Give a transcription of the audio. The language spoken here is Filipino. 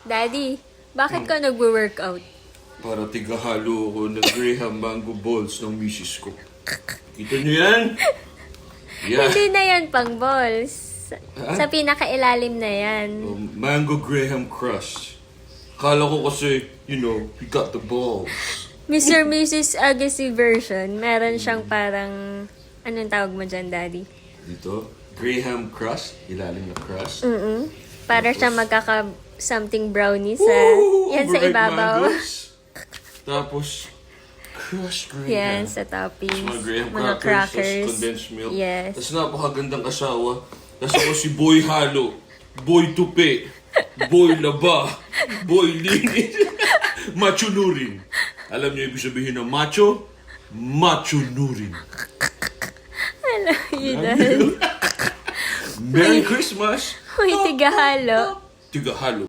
Daddy, bakit ka nagwo-workout? Para tigahalo ko ng Graham Mango Balls ng misis ko. Kita niyo yan? Yeah. Hindi na yan pang balls. Sa pinakailalim na yan. Mango Graham Crush. Kala ko kasi, you know, he got the balls. Mr. Mrs. Agassi version, meron siyang parang, anong tawag mo dyan, Daddy? Dito, Graham Crush. Ilalim na crush. Para siya something brownie sa, yan sa Overripe ibabaw. mangoes. Tapos, crushed Graham. Yan, sa toppings. Mga Graham Mga crackers, tapos condensed milk. Yes. Tapos napakagandang asawa. Tapos ako si Boy Halo, Boy Tupi, Boy Laba, Boy Linis, Macho Nurin. Alam niyo ibig sabihin ng macho? Macho Nurin. Alam yun, Daddy. Merry Christmas! Uy, tigahalo. Tigahalo.